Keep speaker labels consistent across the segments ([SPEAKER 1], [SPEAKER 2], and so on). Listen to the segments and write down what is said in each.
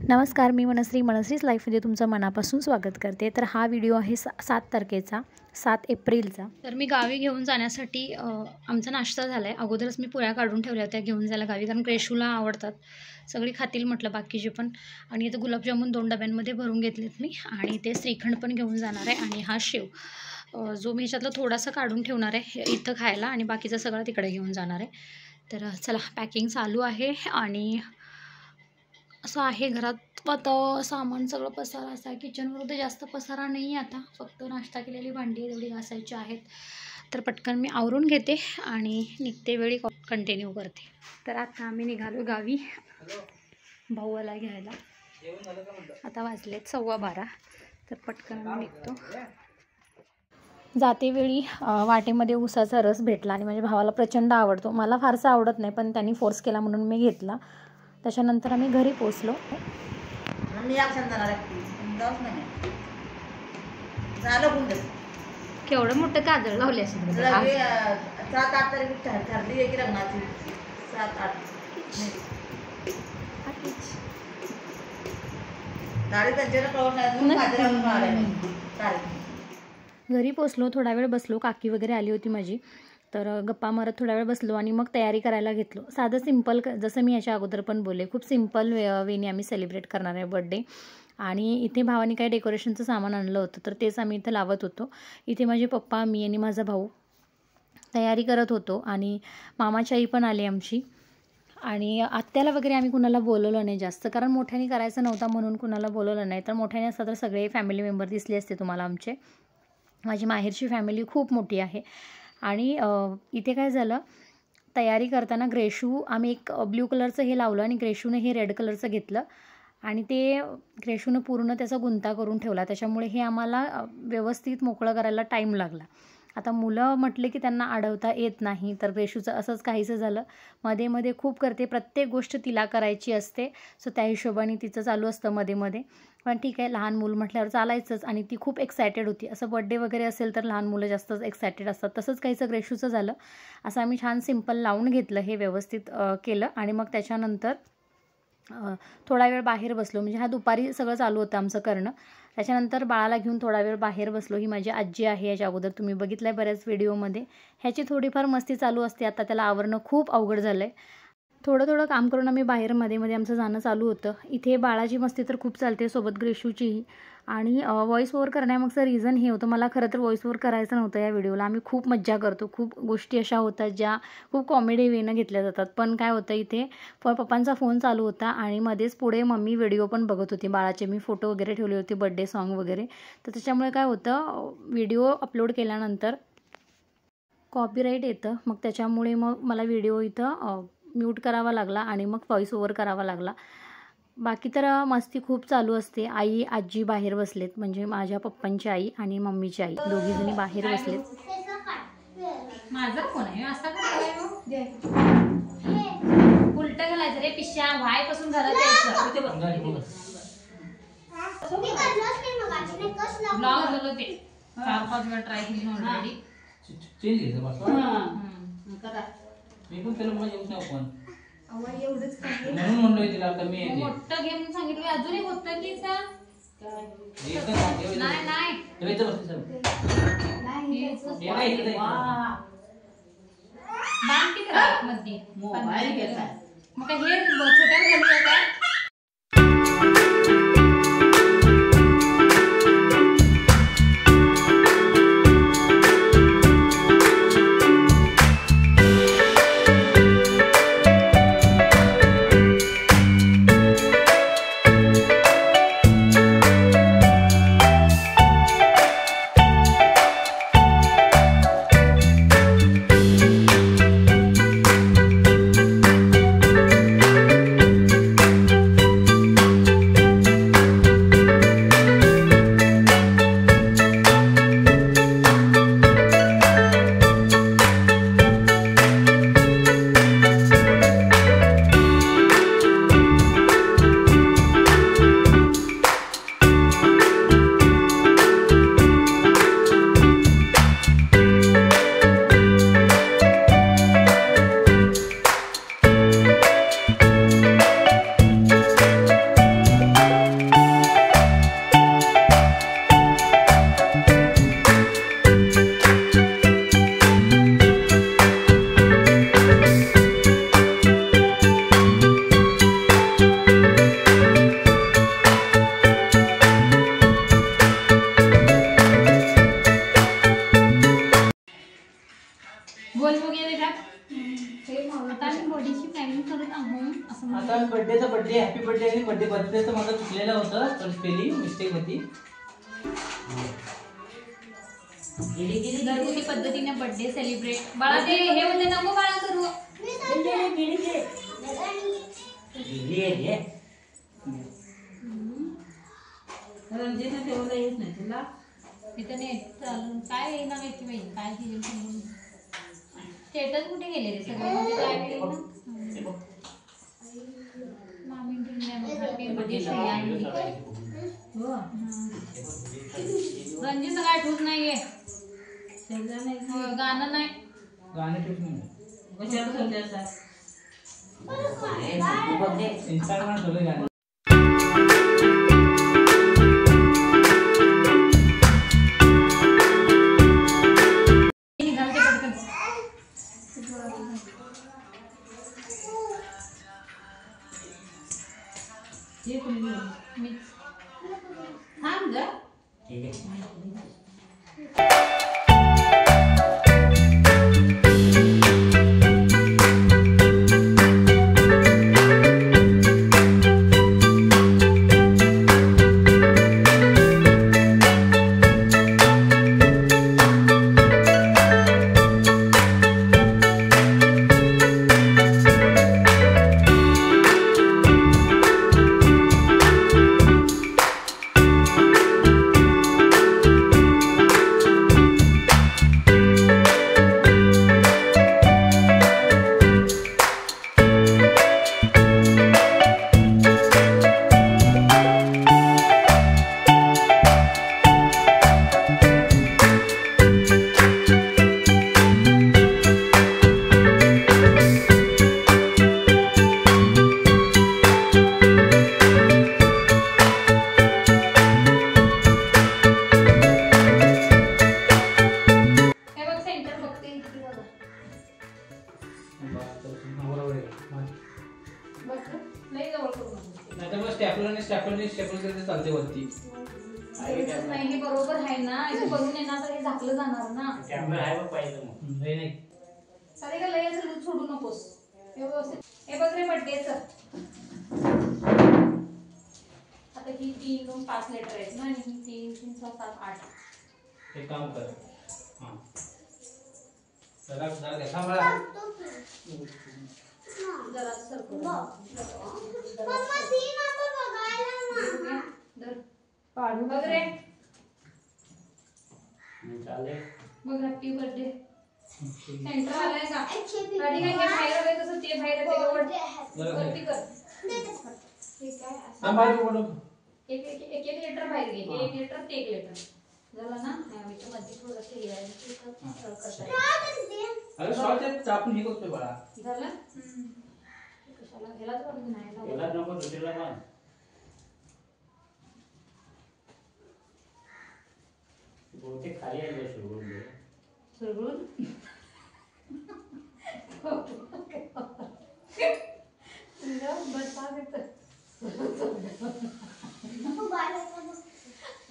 [SPEAKER 1] नमस्कार, मी मनस्रीज लाईफमध्ये तुमचं मनापासून स्वागत करते। तर हा व्हिडिओ आहे 7 तारखेचा, 7 एप्रिलचा। तर मी गावी घेऊन जाण्यासाठी आमचा नाश्ता झाला आहे। अगोदरच मी पुऱ्या काढून ठेवल्या होत्या घेऊन जायला गावी, कारण क्रेशूला आवडतात, सगळी खातील म्हटलं बाकीचे पण। आणि इथं गुलाबजामुन 2 डब्यांमध्ये भरून घेतलेत मी, आणि ते श्रीखंड पण घेऊन जाणार आहे। आणि हा शेव जो मी ह्याच्यातलं थोडासा काढून ठेवणार आहे इथं खायला, आणि बाकीचं सगळं तिकडे घेऊन जाणार आहे। तर चला, पॅकिंग चालू आहे। आणि असं आहे घरात आता सामान सगळं पसारा असा आहे। किचनवर तर जास्त पसारा नाही आहे, आता फक्त नाश्ता केलेली भांडी तेवढी घासायची आहेत। तर पटकन मी आवरून घेते आणि निघते वेळी कंटिन्यू करते। तर आता आम्ही निघालो गावी भाऊला घ्यायला। आता वाजलेत 12:15, तर पटकन आम्ही निघतो। जाते वेळी वाटेमध्ये ऊसाचा रस भेटला, आणि माझ्या भावाला प्रचंड आवडतो। मला फारसा आवडत नाही, पण त्यांनी फोर्स केला म्हणून मी घेतला। त्याच्यानंतर आम्ही घरी पोचलो। केवढं मोठं काजळ लावले असेल
[SPEAKER 2] 7-8 तारीख ठरली आहे की लग्नाची 7-8
[SPEAKER 1] घरी पोचलो, थोडा वेळ बसलो, काकी वगैरे आली होती माझी, तर गप्पा मारत थोडा वेळ बसलो आणि मग तयारी करायला घेतलो। साधं सिंपल, जसं मी याच्या अगोदर पण बोलले, खूप सिंपल वेने आम्ही सेलिब्रेट करणार आहे बर्थडे। आणि इथे भावाने काही डेकोरेशनचं सामान आणलं होतं, तर तेच आम्ही इथं लावत होतो। इथे माझे पप्पा, मी आणि माझा भाऊ तयारी करत होतो, आणि मामाची आई पण आली आमची। आणि आत्याला वगैरे आम्ही कुणाला बोलवलं नाही जास्त, कारण मोठ्याने करायचं नव्हता म्हणून कुणाला बोलवलं नाही। तर मोठ्याने असतं तर सगळे फॅमिली मेंबर दिसले असते तुम्हाला आमचे। माझी माहेरची फॅमिली खूप मोठी आहे। आणि इथे काय झालं, तयारी करताना ग्रेशू, आम्ही एक ब्ल्यू कलरचं हे लावलं आणि ग्रेशूने हे रेड कलरचं घेतलं, आणि ते ग्रेशूनं पूर्ण त्याचा गुंता करून ठेवला। त्याच्यामुळे हे आम्हाला व्यवस्थित मोकळं करायला टाईम लागला। आता मुलं म्हटले की त्यांना अडवता येत नाही, तर ग्रेशूचं असंच काहीसं झालं, मध्ये मध्ये खूप करते, प्रत्येक गोष्ट तिला करायची असते। सो त्या हिशोबाने तिचं चालू असतं मध्ये मध्ये, पण ठीक आहे, लहान मुलं म्हटल्यावर चालायचंच। आणि ती खूप एक्सायटेड होती। असं बर्थडे वगैरे असेल तर लहान मुलं जास्तच एक्सायटेड असतात, तसंच काहीचं ग्रेशूचं झालं। असं आम्ही छान सिंपल लावून घेतलं, हे व्यवस्थित केलं। आणि मग त्याच्यानंतर थोडा वेळ बाहेर बसलो, म्हणजे हा दुपारी सगळं चालू होतं आमचं करणं। त्याच्यानंतर बाळाला घेऊन थोडा वेळ बाहेर बसलो। ही माझी आजी आहे, याच्या अगोदर तुम्ही बघितलं आहे बऱ्याच व्हिडिओमध्ये। ह्याची थोडीफार मस्ती चालू असते, आता त्याला आवरणं खूप अवघड झालं आहे। थोडं काम करून आम्ही बाहेर मध्ये मध्ये आमचं जाणं चालू होतं। इथे बाळाची मस्ती तर खूप चालते, सोबत ग्रेशूचीही। आणि व्हॉइस ओव्हर करण्यामागचं रिझन हे होतं, मला खरं तर व्हॉइस ओव्हर करायचं नव्हतं या व्हिडिओला। आम्ही खूप मज्जा करतो, खूप गोष्टी अशा होतात ज्या खूप कॉमेडी वेनं घेतल्या जातात। पण काय होतं, इथे पप्पांचा फोन चालू होता, आणि मध्येच पुढे मम्मी व्हिडिओ पण बघत होती बाळाचे। मी फोटो वगैरे ठेवले होते, बर्थडे सॉन्ग वगैरे। तर त्याच्यामुळे काय होतं, व्हिडिओ अपलोड केल्यानंतर कॉपीराईट येतं, मग त्याच्यामुळे मग मला व्हिडिओ इथं म्यूट करावा लागला, आणि मग व्हॉइस ओव्हर करावा लागला। बाकी तर मस्ती खूप चालू असते। आई आजी बाहेर बसलेत, म्हणजे माझ्या पप्पांची आई आणि मम्मीची आई, दोघीजणी बाहेर बसलेत।
[SPEAKER 3] माझा फोन आहे असा उलट घालायचं रे, पिशा व्हाय पासून घरात यायचं। ब्लॉग झालं ते 4-5 वेळा ट्राय केली ऑलरेडी।
[SPEAKER 4] मी पण त्याला मला येऊच नाही, पण म्हणून म्हणलोय तिला कमी आहे,
[SPEAKER 3] मोठं घे म्हणून सांगितलं, अजूनही होतं की नाही बांध की मध्ये मग हे छोट्या घालूया काय।
[SPEAKER 4] बर्थडेचं माझं चुकलेलं होतं पण स्पेलिंग मिस्टेक होती.
[SPEAKER 3] घरगुती पद्धतीने बर्थडे सेलिब्रेट. बाळा ते हे होते नको बाळा करू.
[SPEAKER 2] रंजिता तेवढं येत नाही तुला.
[SPEAKER 3] इथं नेट चालून काय येईना माहिती माहिती काय केलं समजून. स्टेटस कुठे गेले रे सगळे म्हणजे काय केले ना. मामी हॅपी बर्थडे श्रेयांश. रंजित काय आठवत नाहीये. गाणं नाही.
[SPEAKER 4] गाणे ठेवून नाही.
[SPEAKER 2] कशाला ठेवते असं?
[SPEAKER 4] इंस्टाग्राम ठेवलं गाणे.
[SPEAKER 3] निघालते पटकन.
[SPEAKER 2] हे कोणी
[SPEAKER 3] मी
[SPEAKER 2] थांब ग.
[SPEAKER 4] चालते वरती.
[SPEAKER 3] नाही हे बरोबर आहे ना. इथे बघून येणार तर हे झाकलं जाणार ना.
[SPEAKER 4] नाही
[SPEAKER 3] सारे का लय असं दूध सोडू नकोस. व्यवस्थित हे बघ रे बर्थडेचं. आता ही 3 2 5 लिटर आहेत ना आणि ही 3 3 6 7 8.
[SPEAKER 4] एक काम कर. हां जरा जरा देखा मला.
[SPEAKER 3] जरा सरकव.
[SPEAKER 5] मम्मा ती नको बघायला ना.
[SPEAKER 3] धर पाडू बघ रे. बघ हॅपी बर्थडे. सेंटर आलाय का? कधी काय हे बाहेर आलंय तसं ते बाहेर येते. वरती कर. ठीक आहे. एक लिटर बाहेर घे. 1 लिटर ते 1 लिटर झाला ना. मध्ये थोडंसं हे आहे.
[SPEAKER 4] अरे शॉर्ट चापून हे करतोय बाळा.
[SPEAKER 3] झालं. कशाला ह्यालाच वाढून नाही
[SPEAKER 6] याला नको दुसरीला पण बहुतेक खाली आहे सुरगुण
[SPEAKER 3] सुरगुण.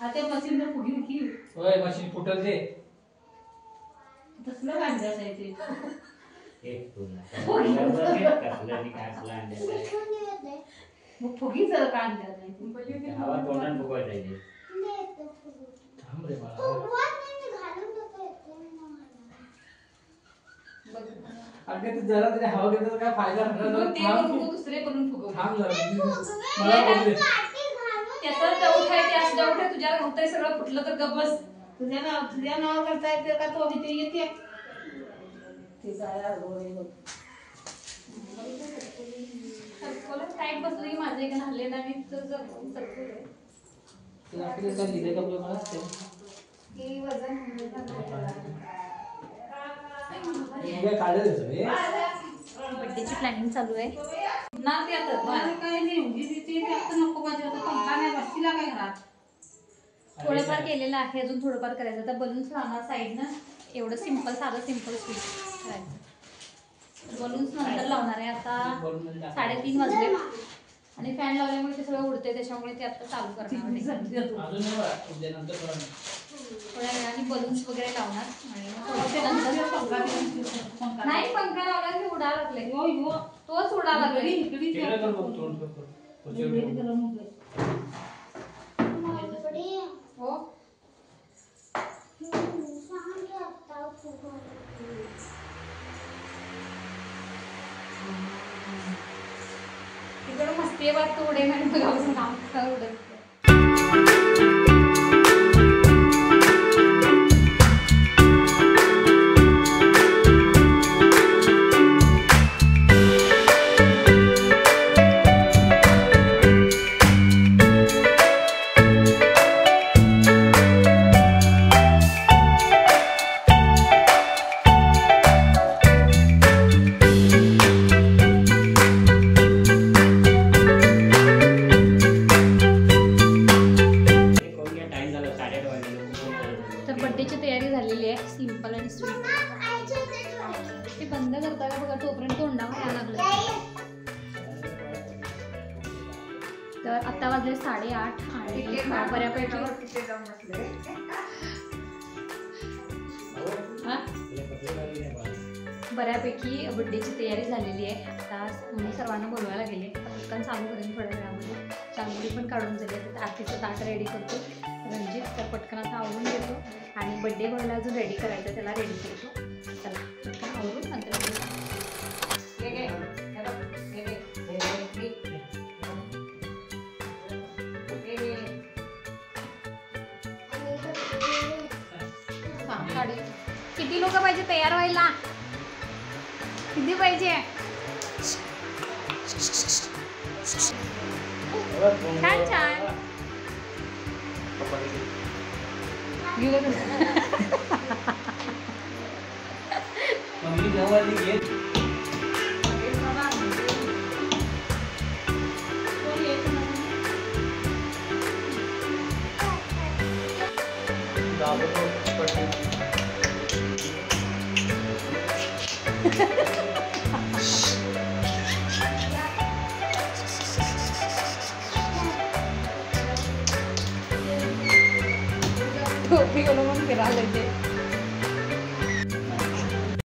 [SPEAKER 2] आता मशीन तर फुगी की
[SPEAKER 4] होय मशीन फुटल ते.
[SPEAKER 2] तसलं बांधलं असायचे.
[SPEAKER 6] एक तुला कसलं आणि काय असलं आणलं
[SPEAKER 2] मग फुगी जर का आणलं नाही.
[SPEAKER 6] हवा तोंडात फुगवायला पाहिजे.
[SPEAKER 4] थांब रे बाळा. अगं तू जरा तरी हवा घेतलं काय फायदा होणार.
[SPEAKER 3] ते करून दुसरे करून फुगव.
[SPEAKER 4] थांब जरा. मला बोलले
[SPEAKER 3] त्याचं डाऊट आहे. ते असं डाऊट आहे तुझ्याला होतंय सगळं फुटलं तर गप बस.
[SPEAKER 2] तुझ्या नाव करता येते का तो इथे येते.
[SPEAKER 3] टाईट बसलं की माझं एक हल्ले आणि सरकवलंय. की वजन बड्डेची प्लॅनिंग चालू आहे ना. ते आता
[SPEAKER 2] काय नाही आता नको पाहिजे होतं. पंखा नाही बसतीला काय घरात.
[SPEAKER 3] थोडंफार केलेलं आहे. अजून थोडंफार करायचं. आता बलून्स लावणार साईडनं. एवढं सिंपल साधं सिंपल स्वीट करायचं. बलून्स नंतर लावणार आहे. आता 3:30 वाजले आणि फॅन लावल्यामुळे ते सगळं उडते. त्याच्यामुळे ते आता चालू करणार थोड्या वेळाने बलून्स वगैरे लावणार आणि नाही पंखा लावला की उडा लागले. तोच उडा लागले. हो तिकडं मस्ती आहे तू उडे नाही बघावं नाव उडत बड्डेची तयारी झालेली आहे सिंपल आणि स्वीट ते बंद करता का बघा तोपर्यंत तोंडावर यायला लागलं तर आता वाजले 8:30 आणि बऱ्यापैकी बड्डेची तयारी झालेली आहे. आता मी सर्वांना बोलवायला गेले पटकन चालू करेन थोड्या वेळामध्ये. चांगली पण काढून झाली आता आरतीचं ताट रेडी करतो रणजित तर पटकन आता आवरून घेतो आणि बड्डे बॉयला अजून रेडी करायचं त्याला रेडी करतो. चला पटकन आवरून नंतर किती लोक पाहिजे तयार व्हायला किती पाहिजे छान छान टोपी फिरायला